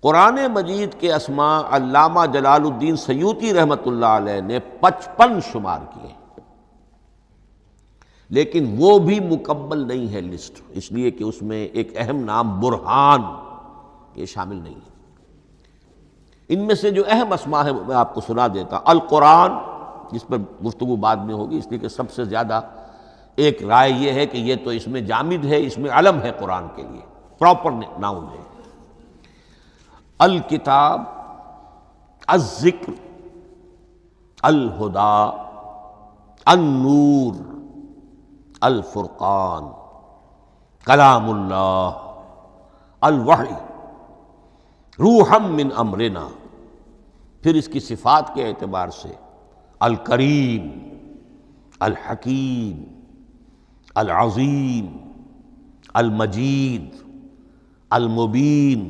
कुरान मजीद के अस्मा अल्लामा जलालुद्दीन सयूती रहमतुल्लाह अलैह ने 55 शुमार किए, लेकिन वो भी मुकम्मल नहीं है लिस्ट, इसलिए कि उसमें एक अहम नाम बुरहान ये शामिल नहीं है। इनमें से जो अहम अस्मा है मैं आपको सुना देता। अल कुरान, जिस पर गुफ्तगू बाद में होगी, इसलिए कि सबसे ज़्यादा एक राय यह है कि यह तो इसमें जामिद है, इसमें अलम है कुरान के लिए, प्रॉपर नाउन है। अल किताब, अल जिक्र, अल हुदा, अन नूर, अल फुरकान, कलामुल्लाह, अल वही, रूहम मिन अमरिना। फिर इसकी सिफात के एतबार से अल करीम, अल हकीम, अल अज़ीम, अल मजीद, अल मुबीन,